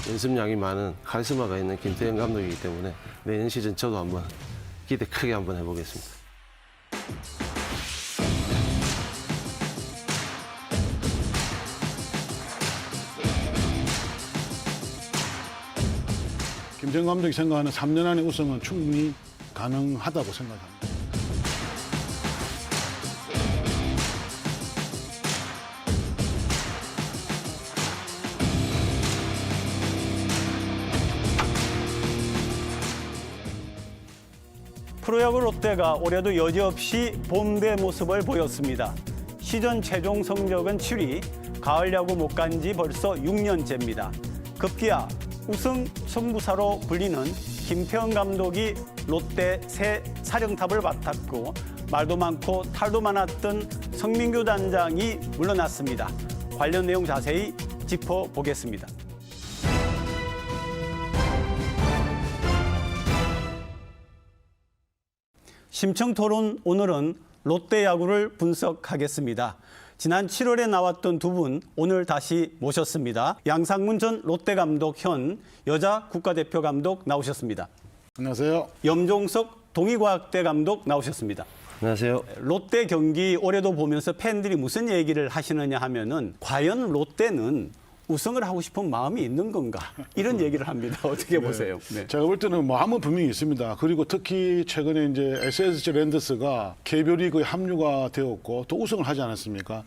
연습량이 많은 카리스마가 있는 김태형 감독이기 때문에 내년 시즌 저도 한번 기대 크게 한번 해보겠습니다. 김태형 감독이 생각하는 3년 안에 우승은 충분히 가능하다고 생각합니다. 프로야구 롯데가 올해도 여지없이 본대 모습을 보였습니다. 시즌 최종 성적은 7위, 가을 야구 못 간 지 벌써 6년째입니다. 급기야 우승 승부사로 불리는 김태형 감독이 롯데 새 사령탑을 맡았고 말도 많고 탈도 많았던 성민규 단장이 물러났습니다. 관련 내용 자세히 짚어보겠습니다. 심층토론 오늘은 롯데 야구를 분석하겠습니다. 지난 7월에 나왔던 두 분 오늘 다시 모셨습니다. 양상문 전 롯데 감독, 현 여자 국가대표 감독 나오셨습니다. 안녕하세요. 염종석 동의과학대 감독 나오셨습니다. 안녕하세요. 롯데 경기 올해도 보면서 팬들이 무슨 얘기를 하시느냐 하면은 과연 롯데는 우승을 하고 싶은 마음이 있는 건가? 이런 얘기를 합니다. 어떻게 보세요? 네. 제가 볼 때는 마음은 분명히 있습니다. 그리고 특히 최근에 이제 SSG 랜더스가 KBO 리그에 합류가 되었고 또 우승을 하지 않았습니까?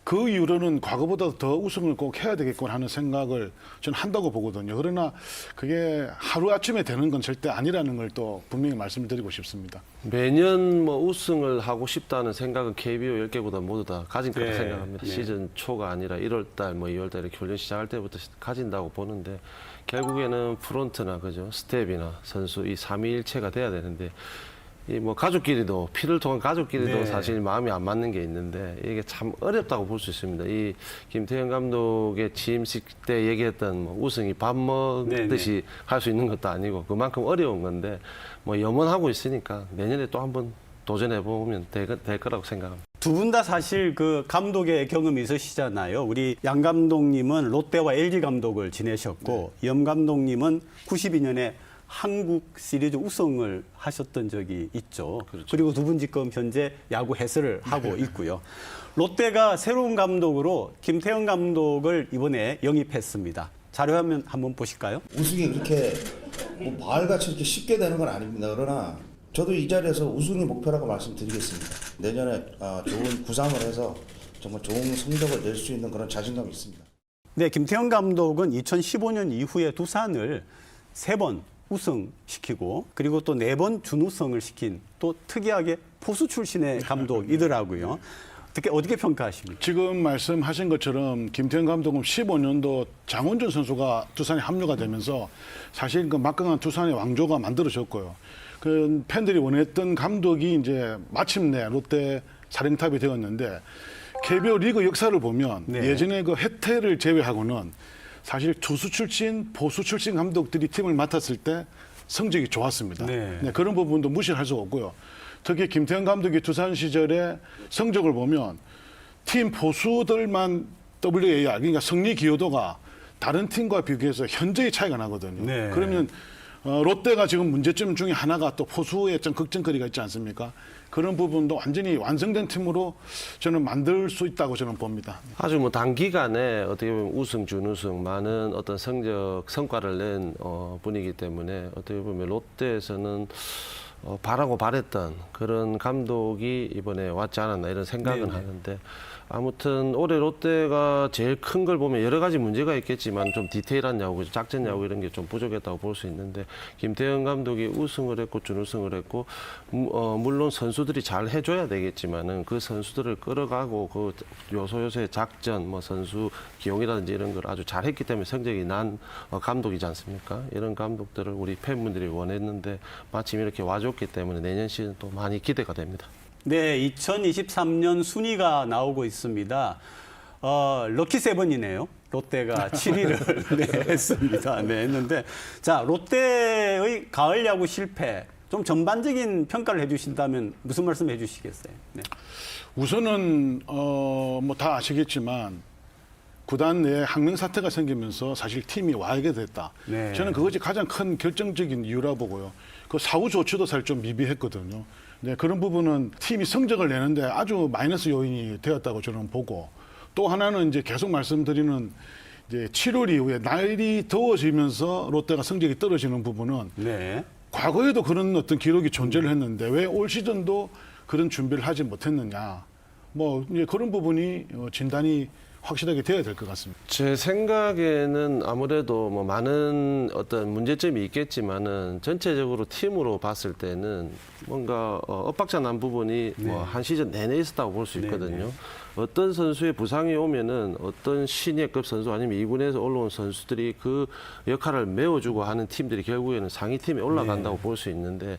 그 이후로는 과거보다 더 우승을 꼭 해야 되겠구나 하는 생각을 저는 한다고 보거든요. 그러나 그게 하루아침에 되는 건 절대 아니라는 걸 또 분명히 말씀을 드리고 싶습니다. 매년 뭐 우승을 하고 싶다는 생각은 KBO 10개보다 모두 다 가진 거라고 네, 생각합니다. 네. 시즌 초가 아니라 1월달, 뭐 2월달 이렇게 훈련 시작할 때부터 가진다고 보는데 결국에는 프론트나 그죠 스텝이나 선수 이 삼위일체가 돼야 되는데 이 뭐 가족끼리도 피를 통한 가족끼리도 네. 사실 마음이 안 맞는 게 있는데 이게 참 어렵다고 볼 수 있습니다. 이 김태형 감독의 취임식 때 얘기했던 뭐 우승이 밥 먹듯이 할 수 있는 것도 아니고 그만큼 어려운 건데 뭐 염원하고 있으니까 내년에 또 한번 도전해 보면 될 거라고 생각합니다. 두 분 다 사실 그 감독의 경험이 있으시잖아요. 우리 양 감독님은 롯데와 LG 감독을 지내셨고 염 감독님은 92년에 한국 시리즈 우승을 하셨던 적이 있죠. 그렇죠. 그리고 두 분 지금 현재 야구 해설을 하고 있고요. 롯데가 새로운 감독으로 김태형 감독을 이번에 영입했습니다. 자료화면 한번 보실까요? 우승이 그렇게 뭐 마을같이 이렇게 쉽게 되는 건 아닙니다. 그러나 저도 이 자리에서 우승이 목표라고 말씀드리겠습니다. 내년에 좋은 구상을 해서 정말 좋은 성적을 낼 수 있는 그런 자신감이 있습니다. 네, 김태형 감독은 2015년 이후에 두산을 3번 우승시키고 그리고 또 4번 준우승을 시킨 또 특이하게 포수 출신의 감독이더라고요. 어떻게 평가하십니까? 지금 말씀하신 것처럼 김태형 감독은 15년도 장원준 선수가 두산에 합류가 되면서 사실 그 막강한 두산의 왕조가 만들어졌고요. 그 팬들이 원했던 감독이 이제 마침내 롯데 사령탑이 되었는데 KBO 리그 역사를 보면 네. 예전에 그 혜태를 제외하고는 사실 투수 출신, 보수 출신 감독들이 팀을 맡았을 때 성적이 좋았습니다. 네. 네, 그런 부분도 무시를 할 수가 없고요. 특히 김태형 감독이 두산 시절에 성적을 보면 팀 보수들만 WAR, 그러니까 승리 기여도가 다른 팀과 비교해서 현저히 차이가 나거든요. 네. 그러면 롯데가 지금 문제점 중에 하나가 또 포수의 좀 걱정거리가 있지 않습니까? 그런 부분도 완전히 완성된 팀으로 저는 만들 수 있다고 저는 봅니다. 아주 뭐 단기간에 어떻게 보면 우승, 준우승 많은 어떤 성과를 낸 분이기 때문에 어떻게 보면 롯데에서는 바라고 바랬던 그런 감독이 이번에 왔지 않았나 이런 생각은 네네. 하는데 아무튼 올해 롯데가 제일 큰 걸 보면 여러 가지 문제가 있겠지만 좀 디테일한 야구, 작전 야구 이런 게 좀 부족했다고 볼 수 있는데 김태형 감독이 우승을 했고 준우승을 했고 물론 선수들이 잘 해줘야 되겠지만은 그 선수들을 끌어가고 그 요소요소의 작전, 뭐 선수 기용이라든지 이런 걸 아주 잘했기 때문에 성적이 난 감독이지 않습니까? 이런 감독들을 우리 팬분들이 원했는데 마침 이렇게 와줬기 때문에 내년 시즌 또 많이 기대가 됩니다. 네, 2023년 순위가 나오고 있습니다. 럭키 세븐이네요. 롯데가 7위를 네, 했습니다. 네, 했는데 자, 롯데의 가을 야구 실패 좀 전반적인 평가를 해주신다면 무슨 말씀 해주시겠어요? 네. 우선은 뭐 다 아시겠지만 구단 내에 항명 사태가 생기면서 사실 팀이 와게 됐다. 네. 저는 그것이 가장 큰 결정적인 이유라 보고요. 그 사후 조치도 사실 좀 미비했거든요. 네, 그런 부분은 팀이 성적을 내는데 아주 마이너스 요인이 되었다고 저는 보고, 또 하나는 이제 계속 말씀드리는 이제 7월 이후에 날이 더워지면서 롯데가 성적이 떨어지는 부분은 네. 과거에도 그런 어떤 기록이 존재를 했는데 왜 올 시즌도 그런 준비를 하지 못했느냐. 뭐 이제 그런 부분이 진단이 확실하게 돼야 될 것 같습니다. 제 생각에는 아무래도 뭐 많은 어떤 문제점이 있겠지만은 전체적으로 팀으로 봤을 때는 뭔가 엇박자 난 부분이 뭐 한 시즌 내내 있었다고 볼 수 있거든요. 어떤 선수의 부상이 오면은 어떤 시니어급 선수 아니면 2군에서 올라온 선수들이 그 역할을 메워주고 하는 팀들이 결국에는 상위팀에 올라간다고 볼 수 있는데,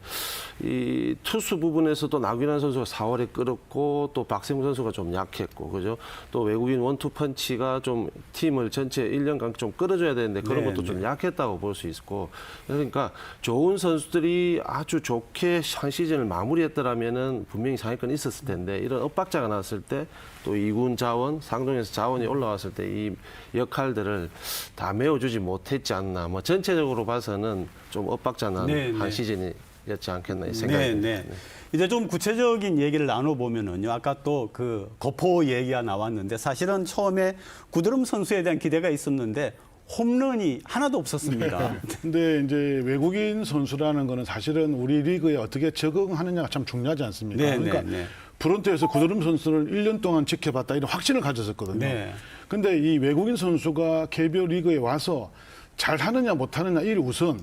이 투수 부분에서도 나균환 선수가 4월에 끌었고 또 박세웅 선수가 좀 약했고, 그죠? 또 외국인 원투펀치가 좀 팀을 전체 1년간 좀 끌어줘야 되는데 그런 것도 좀 약했다고 볼 수 있고, 그러니까 좋은 선수들이 아주 좋게 한 시즌을 마무리했더라면은 분명히 상위권이 있었을 텐데, 이런 엇박자가 났을 때 또 2군 자원, 상동에서 자원이 올라왔을 때 이 역할들을 다 메워주지 못했지 않나. 뭐 전체적으로 봐서는 좀 엇박자 난 한 시즌이었지 않겠나 이 생각입니다. 네. 이제 좀 구체적인 얘기를 나눠보면은요. 아까 또 그 거포 얘기가 나왔는데 사실은 처음에 구드름 선수에 대한 기대가 있었는데 홈런이 하나도 없었습니다. 근데 이제 외국인 선수라는 거는 사실은 우리 리그에 어떻게 적응하느냐가 참 중요하지 않습니까? 네, 그러니까 네. 프론트에서 구드름 선수를 1년 동안 지켜봤다 이런 확신을 가졌었거든요. 네. 근데 이 외국인 선수가 KBO 리그에 와서 잘하느냐 못하느냐 일 우선,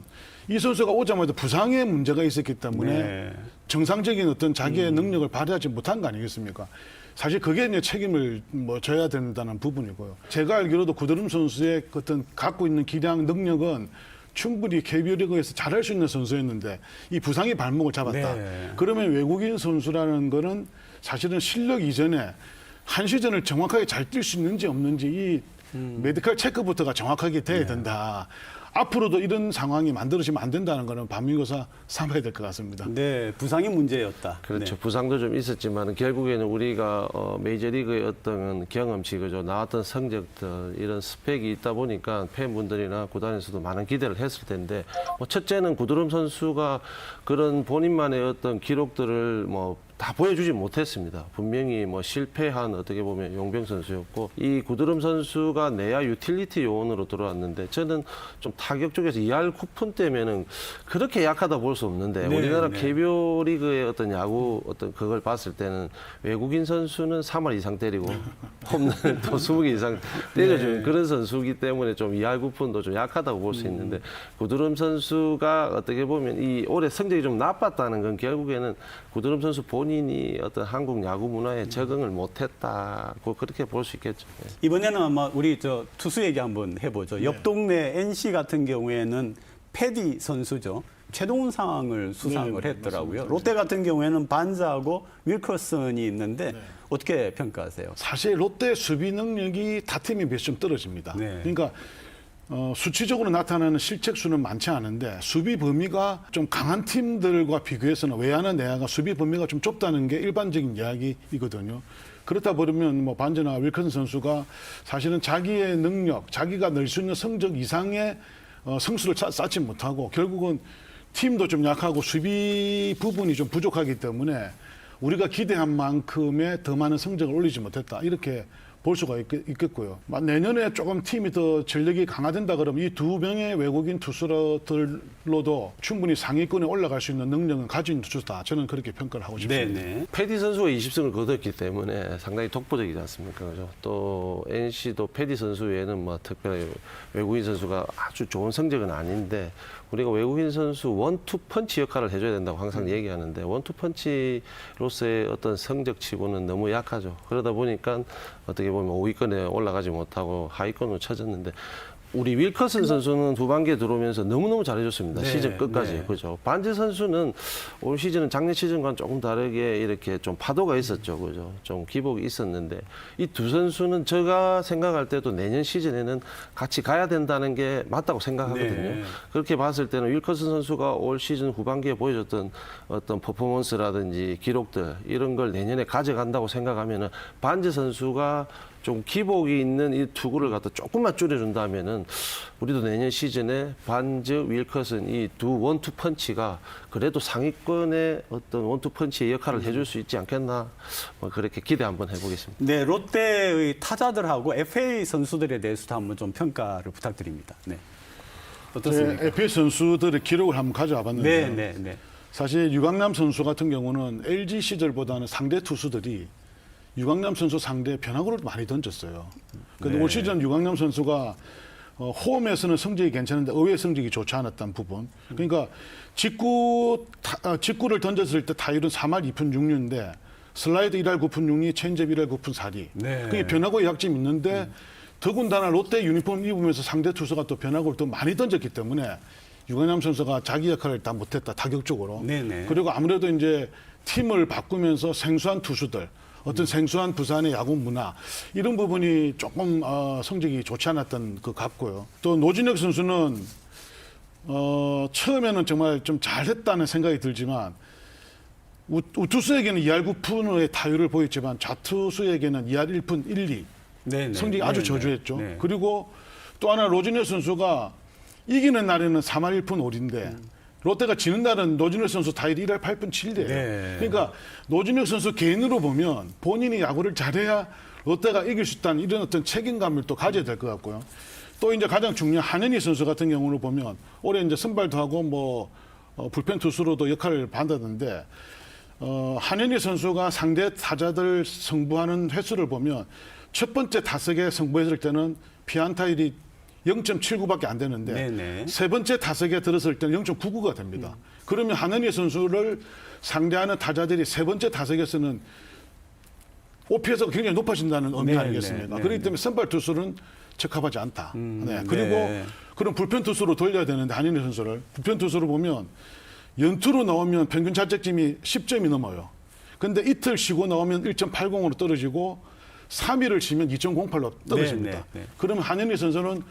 이 선수가 오자마자 부상의 문제가 있었기 때문에 네. 정상적인 어떤 자기의 능력을 발휘하지 못한 거 아니겠습니까? 사실 그게 이제 책임을 져야 된다는 부분이고요. 제가 알기로도 구드름 선수의 어떤 갖고 있는 기량 능력은 충분히 KBO 리그에서 잘할 수 있는 선수였는데 이 부상이 발목을 잡았다. 네. 그러면 외국인 선수라는 거는 사실은 실력 이전에 한 시즌을 정확하게 잘 뛸 수 있는지 없는지 이 메디컬 체크부터가 정확하게 돼야 된다. 앞으로도 이런 상황이 만들어지면 안 된다는 거는 반민고사 삼아야 될 것 같습니다. 네, 부상이 문제였다. 그렇죠. 네. 부상도 좀 있었지만 결국에는 우리가 메이저리그의 어떤 경험치, 그죠, 나왔던 성적들, 이런 스펙이 있다 보니까 팬분들이나 구단에서도 많은 기대를 했을 텐데, 뭐 첫째는 구드름 선수가 그런 본인만의 어떤 기록들을 다 보여주지 못했습니다. 분명히 실패한 어떻게 보면 용병 선수였고, 이 구드름 선수가 내야 유틸리티 요원으로 들어왔는데, 저는 좀 타격 쪽에서 2할 쿠폰 때면은 그렇게 약하다 볼 수 없는데, 네, 우리나라 네. KBO 리그의 어떤 야구 어떤 그걸 봤을 때는 외국인 선수는 3할 이상 때리고 홈런을 또 20개 이상 때려주는 그런 선수이기 때문에 좀 2할 쿠폰도 좀 약하다고 볼 수 있는데, 구드름 선수가 어떻게 보면 이 올해 성적이 좀 나빴다는 건 결국에는 구드름 선수 본인이 어떤 한국 야구 문화에 적응을 못했다, 그렇게 볼 수 있겠죠. 네. 이번에는 아마 우리 투수 얘기 한번 해보죠. 옆 동네 NC 같은 경우에는 패디 선수죠. 최동훈상을 수상을 네, 했더라고요. 맞습니다. 롯데 같은 경우에는 반자하고 윌커슨이 있는데 어떻게 평가하세요? 사실 롯데 수비 능력이 타 팀에 비해서 좀 떨어집니다. 네. 그러니까 수치적으로 나타나는 실책 수는 많지 않은데 수비 범위가 좀 강한 팀들과 비교해서는 외야나 내야가 수비 범위가 좀 좁다는 게 일반적인 이야기이거든요. 그렇다 보면 반저나 윌컨 선수가 사실은 자기의 능력, 자기가 낼 수 있는 성적 이상의 성수를 쌓지 못하고 결국은 팀도 좀 약하고 수비 부분이 좀 부족하기 때문에 우리가 기대한 만큼의 더 많은 성적을 올리지 못했다, 이렇게 볼 수가 있겠고요. 내년에 조금 팀이 더 전력이 강화된다 그러면 이 두 명의 외국인 투수들로도 충분히 상위권에 올라갈 수 있는 능력은 가진 투수다. 저는 그렇게 평가를 하고 싶습니다. 네네. 패디 선수가 20승을 거뒀기 때문에 상당히 독보적이지 않습니까? 그죠? 또 NC도 패디 선수 외에는 특별히 외국인 선수가 아주 좋은 성적은 아닌데, 우리가 외국인 선수 원투 펀치 역할을 해줘야 된다고 항상 얘기하는데, 원투 펀치로서의 어떤 성적치고는 너무 약하죠. 그러다 보니까 어떻게 보면 5위권에 올라가지 못하고 하위권으로 쳐졌는데, 우리 윌커슨 선수는 후반기에 들어오면서 너무너무 잘해줬습니다. 네, 시즌 끝까지. 네. 그죠. 반지 선수는 올 시즌은 작년 시즌과는 조금 다르게 이렇게 좀 파도가 있었죠. 그죠. 좀 기복이 있었는데, 이 두 선수는 제가 생각할 때도 내년 시즌에는 같이 가야 된다는 게 맞다고 생각하거든요. 네. 그렇게 봤을 때는 윌커슨 선수가 올 시즌 후반기에 보여줬던 어떤 퍼포먼스라든지 기록들, 이런 걸 내년에 가져간다고 생각하면은 반지 선수가 좀 기복이 있는 이 투구를 갖다 조금만 줄여준다면은 우리도 내년 시즌에 반즈, 윌커슨 이 두 원투 펀치가 그래도 상위권의 어떤 원투 펀치의 역할을 해줄 수 있지 않겠나 뭐 그렇게 기대 한번 해보겠습니다. 네, 롯데의 타자들하고 FA 선수들에 대해서도 한번 좀 평가를 부탁드립니다. 네. 어떻습니까? FA 선수들의 기록을 한번 가져와 봤는데 네. 사실 유강남 선수 같은 경우는 LG 시절보다는 상대 투수들이 유강남 선수 상대 변화구를 많이 던졌어요. 그런데 네. 올 시즌 유강남 선수가 홈에서는 성적이 괜찮은데 의외 성적이 좋지 않았던 부분. 그러니까 직구를 던졌을 때 타율은 3할 2푼 6리인데 슬라이드 1할 9푼 6리, 체인지업 1할 9푼 4리. 네. 그게 변화구의 약점이 있는데 더군다나 롯데 유니폼 입으면서 상대 투수가 또 변화구를 더 많이 던졌기 때문에 유강남 선수가 자기 역할을 다 못했다 타격적으로. 네네. 그리고 아무래도 이제 팀을 바꾸면서 생소한 투수들, 어떤 생소한 부산의 야구 문화 이런 부분이 조금 성적이 좋지 않았던 것 같고요. 또 노진혁 선수는 처음에는 정말 좀 잘했다는 생각이 들지만 우투수에게는 2할 9푼의 타율을 보였지만 좌투수에게는 2할 1푼 1, 2 네. 성적이 아주 저조했죠. 네. 그리고 또 하나 노진혁 선수가 이기는 날에는 3할 1푼 5리인데 롯데가 지는 날은 노진혁 선수 타율 1할 8푼 7리예요. 네. 그러니까 노진혁 선수 개인으로 보면 본인이 야구를 잘해야 롯데가 이길 수 있다는 이런 어떤 책임감을 또 가져야 될 것 같고요. 또 이제 가장 중요한 한현희 선수 같은 경우를 보면 올해 이제 선발도 하고 뭐 불펜 투수로도 역할을 받았는데 한현희 선수가 상대 타자들 승부하는 횟수를 보면 첫 번째 타석에 승부했을 때는 피안타율이 0.79밖에 안 되는데 네네. 세 번째 타석에 들었을 때는 0.99가 됩니다. 그러면 한현희 선수를 상대하는 타자들이 세 번째 타석에서는 OPS가 굉장히 높아진다는 의미 네네. 아니겠습니까? 네네. 그렇기 때문에 선발 투수는 적합하지 않다. 네. 그리고 네. 그런 불펜 투수로 돌려야 되는데 한현희 선수를 불펜 투수로 보면 연투로 나오면 평균 자책점이 10점이 넘어요. 근데 이틀 쉬고 나오면 1.80으로 떨어지고 3일을 쉬면 2.08로 떨어집니다. 네. 그러면 한현희 선수는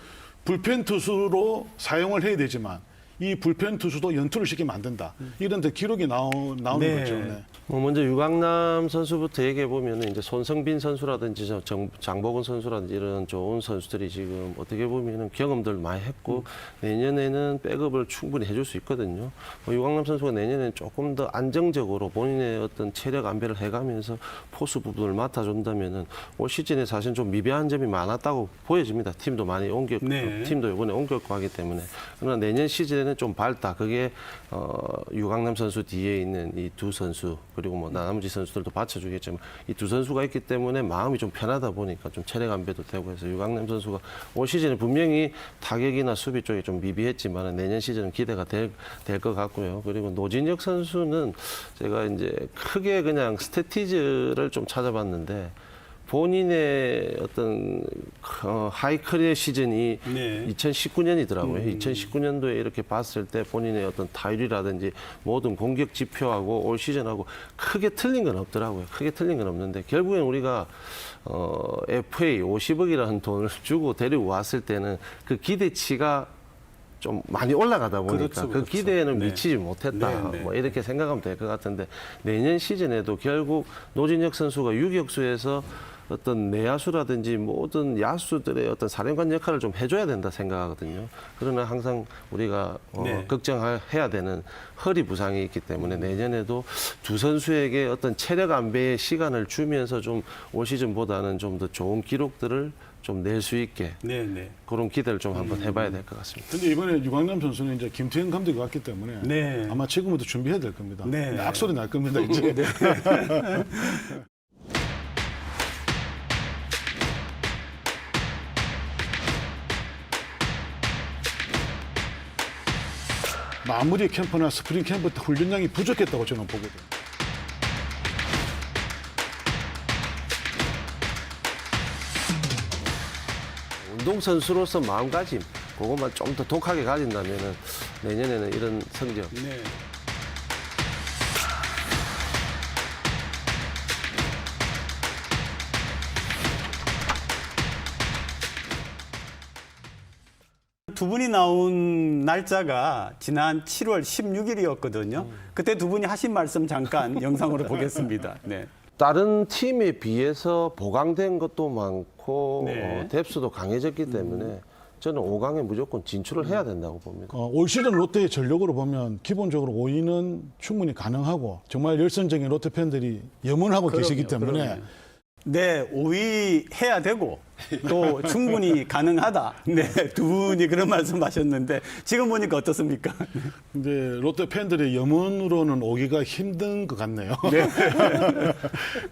불펜 투수로 사용을 해야 되지만 이 불펜 투수도 연투를 시키면 안 된다. 이런 데 기록이 나오는 네. 거죠. 네. 뭐 먼저 유강남 선수부터 얘기해 보면은 이제 손성빈 선수라든지 장보건 선수라든지 이런 좋은 선수들이 지금 어떻게 보면은 경험들 많이 했고 내년에는 백업을 충분히 해줄 수 있거든요. 뭐 유강남 선수가 내년에는 조금 더 안정적으로 본인의 어떤 체력 안배를 해가면서 포수 부분을 맡아준다면은 올 시즌에 사실 좀 미비한 점이 많았다고 보여집니다. 팀도 많이 옮겼고 네. 팀도 이번에 옮겼고 하기 때문에 그러나 내년 시즌에는 좀 밝다. 그게 유강남 선수 뒤에 있는 이 두 선수. 그리고 뭐 나머지 선수들도 받쳐주겠지만 이 두 선수가 있기 때문에 마음이 좀 편하다 보니까 좀 체력 안배도 되고 해서 유강남 선수가 올 시즌에 분명히 타격이나 수비 쪽에 좀 미비했지만 내년 시즌은 기대가 될 것 같고요. 그리고 노진혁 선수는 제가 이제 크게 그냥 스태티즈를 좀 찾아봤는데 본인의 어떤 하이 커리어 시즌이 네. 2019년이더라고요. 2019년도에 이렇게 봤을 때 본인의 어떤 타율이라든지 모든 공격 지표하고 올 시즌하고 크게 틀린 건 없더라고요. 크게 틀린 건 없는데 결국엔 우리가 FA 50억이라는 돈을 주고 데리고 왔을 때는 그 기대치가 좀 많이 올라가다 보니까 그렇죠, 그 그렇죠. 기대에는 네. 미치지 못했다. 네, 네. 뭐 이렇게 생각하면 될 것 같은데 내년 시즌에도 결국 노진혁 선수가 유격수에서 어떤 내야수라든지 모든 야수들의 어떤 사령관 역할을 좀 해줘야 된다 생각하거든요. 그러나 항상 우리가 네. 걱정해야 되는 허리 부상이 있기 때문에 내년에도 두 선수에게 어떤 체력 안배의 시간을 주면서 좀 올 시즌보다는 좀 더 좋은 기록들을 좀 낼 수 있게 네. 그런 기대를 좀 한번 해봐야 될 것 같습니다. 근데 이번에 유강남 선수는 이제 김태형 감독이 왔기 때문에 네. 아마 지금부터 준비해야 될 겁니다. 네. 악소리 날 겁니다, 이제. 마무리 캠프나 스프링 캠프 때 훈련량이 부족했다고 저는 보거든요. 운동선수로서 마음가짐, 그것만 좀 더 독하게 가진다면은 내년에는 이런 성적 네. 두 분이 나온 날짜가 지난 7월 16일이었거든요. 그때 두 분이 하신 말씀 잠깐 영상으로 보겠습니다. 네. 다른 팀에 비해서 보강된 것도 많고 네. 뎁스도 강해졌기 때문에 저는 5강에 무조건 진출을 해야 된다고 봅니다. 올 시즌 롯데의 전력으로 보면 기본적으로 5위는 충분히 가능하고 정말 열성적인 롯데 팬들이 염원하고 계시기 때문에 그럼요. 네, 5위 해야 되고 또 충분히 가능하다. 네, 두 분이 그런 말씀하셨는데 지금 보니까 어떻습니까? 근데 롯데 팬들의 염원으로는 오기가 힘든 것 같네요.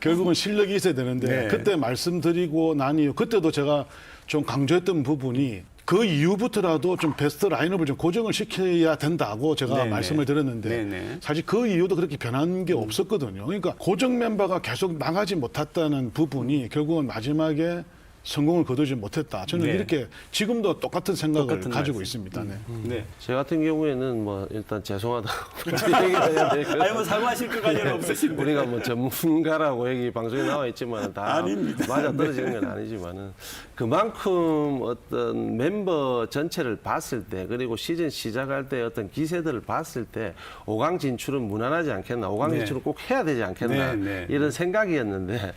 결국은 실력이 있어야 되는데 네. 그때 말씀드리고 난 이후 그때도 제가 좀 강조했던 부분이 그 이후부터라도 좀 베스트 라인업을 좀 고정을 시켜야 된다고 제가 네네. 말씀을 드렸는데 네네. 사실 그 이후도 그렇게 변한 게 없었거든요. 그러니까 고정 멤버가 계속 나가지 못했다는 부분이 결국은 마지막에 성공을 거두지 못했다. 저는 네. 이렇게 지금도 똑같은 생각을 똑같은 가지고 말씀. 있습니다. 네. 네. 제 같은 경우에는 뭐 일단 죄송하다고 얘기해야 될 아니 뭐 사과하실 것까지는 없으신데. 우리가 뭐 전문가라고 여기 방송에 나와 있지만 다 아닙니다. 맞아 떨어지는 건 아니지만은 그만큼 어떤 멤버 전체를 봤을 때 그리고 시즌 시작할 때 어떤 기세들을 봤을 때 5강 진출은 무난하지 않겠나, 5강 네. 진출을 꼭 해야 되지 않겠나 네, 네. 이런 생각이었는데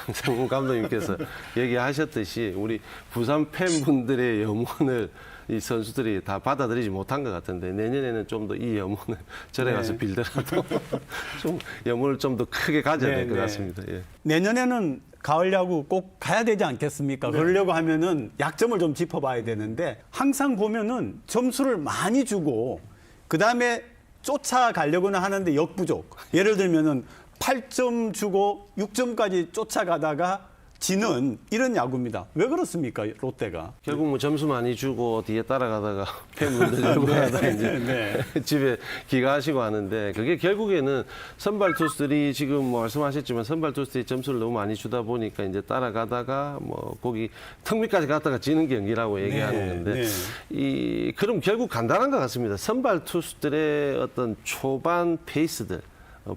양성훈 감독님께서 얘기하셨듯이 우리 부산 팬분들의 염원을 이 선수들이 다 받아들이지 못한 것 같은데 내년에는 좀 더 이 염원을 절에 가서 네. 빌더라도 좀 염원을 좀 더 크게 가져야 될 것 네, 네. 같습니다. 예. 내년에는 가을 야구 꼭 가야 되지 않겠습니까? 그러려고 하면은 약점을 좀 짚어봐야 되는데 항상 보면은 점수를 많이 주고 그 다음에 쫓아가려고는 하는데 역부족. 예를 들면은 8점 주고 6점까지 쫓아가다가 지는 이런 야구입니다. 왜 그렇습니까, 롯데가? 결국 뭐 점수 많이 주고 뒤에 따라가다가 팬분들 열고하다 이제 네. 집에 귀가하시고 하는데 그게 결국에는 선발 투수들이 지금 뭐 말씀하셨지만 선발 투수들이 점수를 너무 많이 주다 보니까 이제 따라가다가 뭐 거기 턱 밑까지 갔다가 지는 경기라고 얘기하는 건데 네. 이 그럼 결국 간단한 것 같습니다. 선발 투수들의 어떤 초반 페이스들.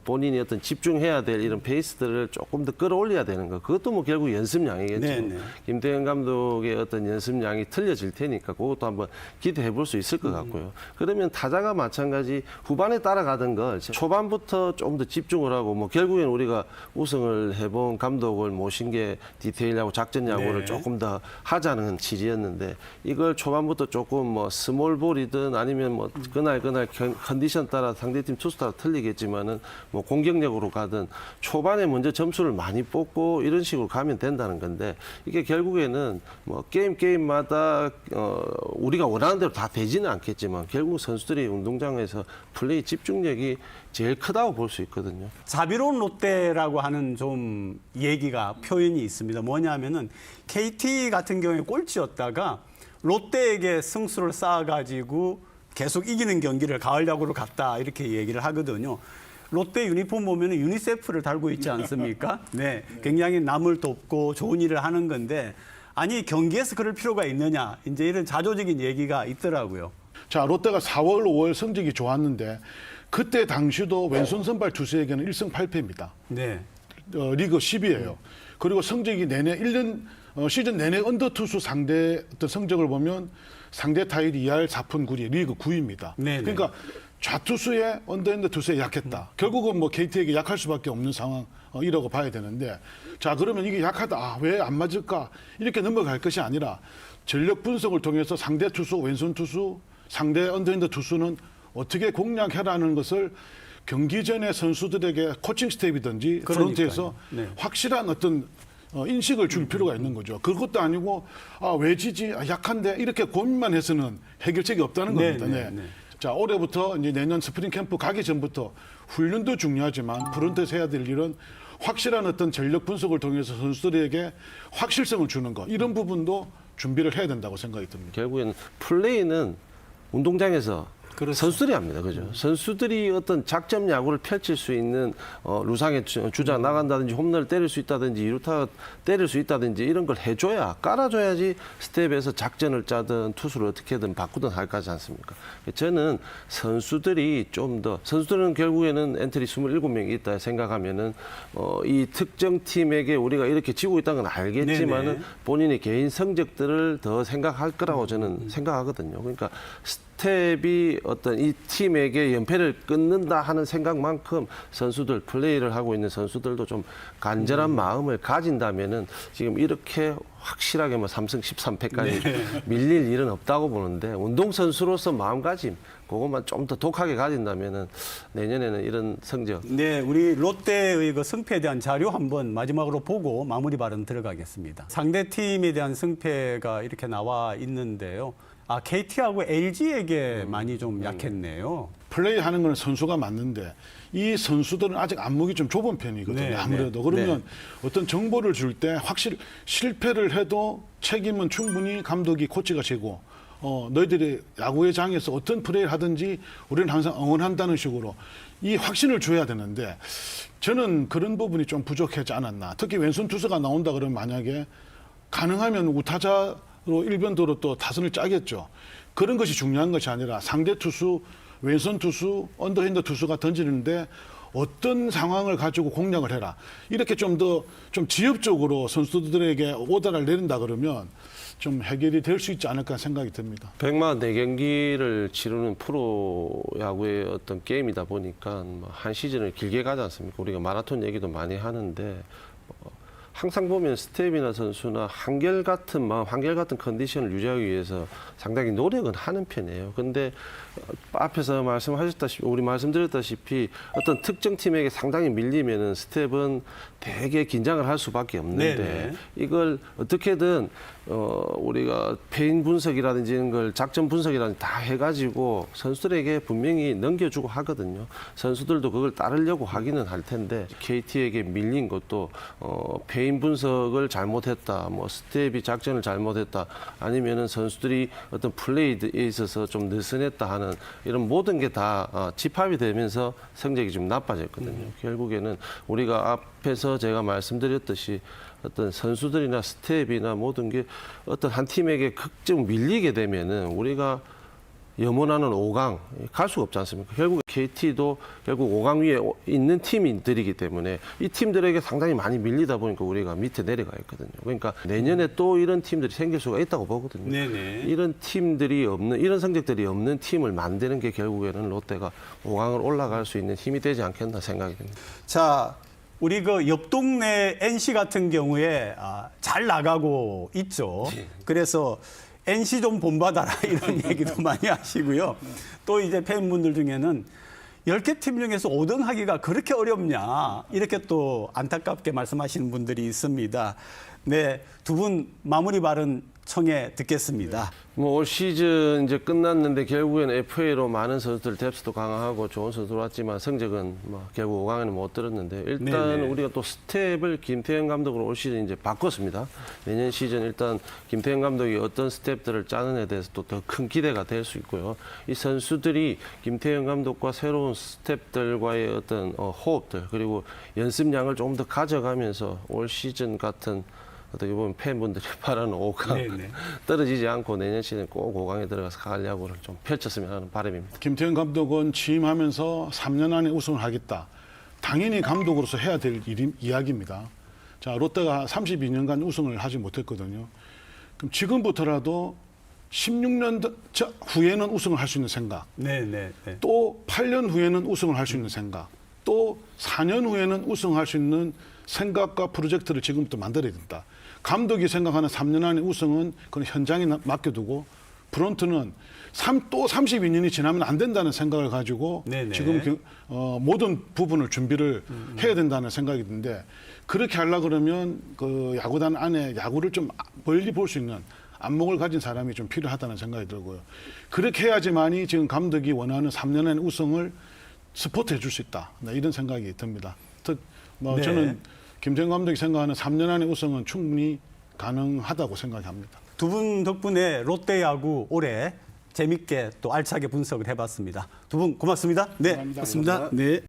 본인이 어떤 집중해야 될 이런 페이스들을 조금 더 끌어올려야 되는 거. 그것도 뭐 결국 연습량이겠죠. 네, 네. 김태형 감독의 어떤 연습량이 틀려질 테니까 그것도 한번 기대해 볼 수 있을 것 같고요. 그러면 타자가 마찬가지 후반에 따라가던 걸 초반부터 좀 더 집중을 하고 뭐 결국엔 우리가 우승을 해본 감독을 모신 게 디테일하고 작전 야구를 네. 조금 더 하자는 취지였는데 이걸 초반부터 조금 뭐 스몰볼이든 아니면 뭐 그날 컨디션 따라 상대팀 투수 따라 틀리겠지만은 뭐 공격력으로 가든 초반에 먼저 점수를 많이 뽑고 이런 식으로 가면 된다는 건데 이게 결국에는 뭐 게임마다 우리가 원하는 대로 다 되지는 않겠지만 결국 선수들이 운동장에서 플레이 집중력이 제일 크다고 볼 수 있거든요. 자비로운 롯데라고 하는 좀 얘기가 표현이 있습니다. 뭐냐면은 KT 같은 경우에 꼴찌였다가 롯데에게 승수를 쌓아가지고 계속 이기는 경기를 가을 야구로 갔다 이렇게 얘기를 하거든요. 롯데 유니폼 보면 유니세프를 달고 있지 않습니까? 네, 굉장히 남을 돕고 좋은 일을 하는 건데 아니 경기에서 그럴 필요가 있느냐 이제 이런 자조적인 얘기가 있더라고요. 자, 롯데가 4월, 5월 성적이 좋았는데 그때 당시도 왼손 선발 투수에게는 1승 8패입니다. 네, 리그 10위예요. 그리고 성적이 내내 1년 시즌 내내 언더 투수 상대 어떤 성적을 보면 상대 타율이 2할 4푼 9리 리그 9위입니다. 네네. 그러니까 좌투수에 언더 투수에 약했다. 결국은 뭐 KT에게 약할 수밖에 없는 상황이라고 봐야 되는데 자 그러면 이게 약하다. 왜 안 맞을까? 이렇게 넘어갈 것이 아니라 전력 분석을 통해서 상대 투수 왼손 투수 상대 언더 투수는 어떻게 공략해라는 것을 경기 전에 선수들에게 코칭 스텝이든지 프런트에서 네. 확실한 어떤 인식을 줄 필요가 있는 거죠. 그것도 아니고 왜 지지? 약한데 이렇게 고민만 해서는 해결책이 없다는 겁니다. 네, 네. 자 올해부터 이제 내년 스프링 캠프 가기 전부터 훈련도 중요하지만 프런트에서 해야 될 일은 확실한 어떤 전력 분석을 통해서 선수들에게 확실성을 주는 것 이런 부분도 준비를 해야 된다고 생각이 듭니다. 결국에는 플레이는 운동장에서 선수들이 합니다. 그죠? 선수들이 어떤 작전 야구를 펼칠 수 있는 루상에 주자 나간다든지 홈런을 때릴 수 있다든지 이루타 때릴 수 있다든지 이런 걸 해줘야 깔아줘야지 스텝에서 작전을 짜든 투수를 어떻게든 바꾸든 할 거지 않습니까? 저는 선수들이 좀 더 선수들은 결국에는 엔트리 27명이 있다 생각하면은 이 특정 팀에게 우리가 이렇게 지고 있다는 건 알겠지만은 네네. 본인의 개인 성적들을 더 생각할 거라고 저는 생각하거든요. 그러니까 스텝이 어떤 이 팀에게 연패를 끊는다 하는 생각만큼 선수들 플레이를 하고 있는 선수들도 좀 간절한 마음을 가진다면은 지금 이렇게 확실하게 뭐 3승 13패까지 밀릴 일은 없다고 보는데 운동선수로서 마음가짐 그것만 좀 더 독하게 가진다면은 내년에는 이런 성적 네, 우리 롯데의 그 승패에 대한 자료 한번 마지막으로 보고 마무리 발언 들어가겠습니다. 상대 팀에 대한 승패가 이렇게 나와 있는데요. KT하고 LG에게 많이 좀 약했네요. 플레이하는 건 선수가 맞는데 이 선수들은 아직 안목이 좀 좁은 편이거든요. 네, 아무래도. 네. 그러면 어떤 정보를 줄 때 확실히 실패를 해도 책임은 충분히 감독이 코치가 지고 너희들이 야구의 장에서 어떤 플레이를 하든지 우리는 항상 응원한다는 식으로 이 확신을 줘야 되는데 저는 그런 부분이 좀 부족하지 않았나. 특히 왼손 투수가 나온다 그러면 만약에 가능하면 우타자로 일변도로 또 타선을 짜겠죠. 그런 것이 중요한 것이 아니라 상대 투수, 왼손 투수, 언더핸드 투수가 던지는데 어떤 상황을 가지고 공략을 해라. 이렇게 좀 더 좀 지엽적으로 선수들에게 오더를 내린다 그러면 좀 해결이 될 수 있지 않을까 생각이 듭니다. 104경기를 치르는 프로야구의 어떤 게임이다 보니까 뭐한 시즌을 길게 가지 않습니까? 우리가 마라톤 얘기도 많이 하는데 항상 보면 스텝이나 선수나 한결같은 마음, 한결같은 컨디션을 유지하기 위해서 상당히 노력은 하는 편이에요. 근데 앞에서 말씀하셨다시피, 우리 말씀드렸다시피 어떤 특정 팀에게 상당히 밀리면은 스텝은 되게 긴장을 할 수밖에 없는데 네네. 이걸 어떻게든 우리가 페인 분석이라든지 이런 걸 작전 분석이라든지 다 해가지고 선수들에게 분명히 넘겨주고 하거든요. 선수들도 그걸 따르려고 하기는 할 텐데 KT에게 밀린 것도 페인 분석을 잘못했다, 뭐 스텝이 작전을 잘못했다, 아니면은 선수들이 어떤 플레이에 있어서 좀 느슨했다 하는 이런 모든 게 다 집합이 되면서 성적이 좀 나빠졌거든요. 결국에는 우리가 앞에서 제가 말씀드렸듯이 어떤 선수들이나 스텝이나 모든 게 어떤 한 팀에게 극적 밀리게 되면은 우리가 염원하는 5강 갈 수가 없지 않습니까? 결국 KT도 결국 5강 위에 있는 팀들이기 때문에 이 팀들에게 상당히 많이 밀리다 보니까 우리가 밑에 내려가 있거든요. 그러니까 내년에 또 이런 팀들이 생길 수가 있다고 보거든요. 네네. 이런 팀들이 없는, 이런 성적들이 없는 팀을 만드는 게 결국에는 롯데가 5강을 올라갈 수 있는 힘이 되지 않겠나 생각이 듭니다. 자, 우리 그 옆 동네 NC 같은 경우에 잘 나가고 있죠. 그래서 NC 좀 본받아라 이런 얘기도 많이 하시고요. 또 이제 팬분들 중에는 10개 팀 중에서 5등 하기가 그렇게 어렵냐 이렇게 또 안타깝게 말씀하시는 분들이 있습니다. 네, 두 분 마무리 발언 청해 듣겠습니다. 뭐 올 시즌 이제 끝났는데 결국에는 FA로 많은 선수들 뎁스도 강화하고 좋은 선수 들어왔지만 성적은 뭐 결국 5강에는 못 들었는데 일단 네네. 우리가 또 스텝을 김태형 감독으로 올 시즌 이제 바꿨습니다. 내년 시즌 일단 김태형 감독이 어떤 스텝들을 짜는 데 대해서 또 더 큰 기대가 될 수 있고요. 이 선수들이 김태형 감독과 새로운 스텝들과의 어떤 호흡들 그리고 연습량을 조금 더 가져가면서 올 시즌 같은 어떻게 보면 팬분들이 바라는 5강 네네. 떨어지지 않고 내년 시즌 꼭 5강에 들어가서 가을 야구를 좀 펼쳤으면 하는 바람입니다. 김태형 감독은 취임하면서 3년 안에 우승을 하겠다. 당연히 감독으로서 해야 될 이야기입니다. 자, 롯데가 32년간 우승을 하지 못했거든요. 그럼 지금부터라도 16년 후에는 우승을 할 수 있는 생각, 네네. 또 8년 후에는 우승을 할 수 있는 생각, 또 4년 후에는 우승할 수 있는 생각과 프로젝트를 지금부터 만들어야 된다. 감독이 생각하는 3년 안의 우승은 그건 현장에 맡겨두고 프론트는 또 32년이 지나면 안 된다는 생각을 가지고 네네. 지금 모든 부분을 준비를 해야 된다는 생각이 드는데 그렇게 하려고 그러면 그 야구단 안에 야구를 좀 멀리 볼 수 있는 안목을 가진 사람이 좀 필요하다는 생각이 들고요. 그렇게 해야지만이 지금 감독이 원하는 3년 안의 우승을 스포트해 줄 수 있다. 네, 이런 생각이 듭니다. 네. 저는 김태형 감독이 생각하는 3년 안의 우승은 충분히 가능하다고 생각합니다. 두 분 덕분에 롯데 야구 올해 재밌게 또 알차게 분석을 해봤습니다. 두 분 고맙습니다. 네, 감사합니다. 고맙습니다. 네.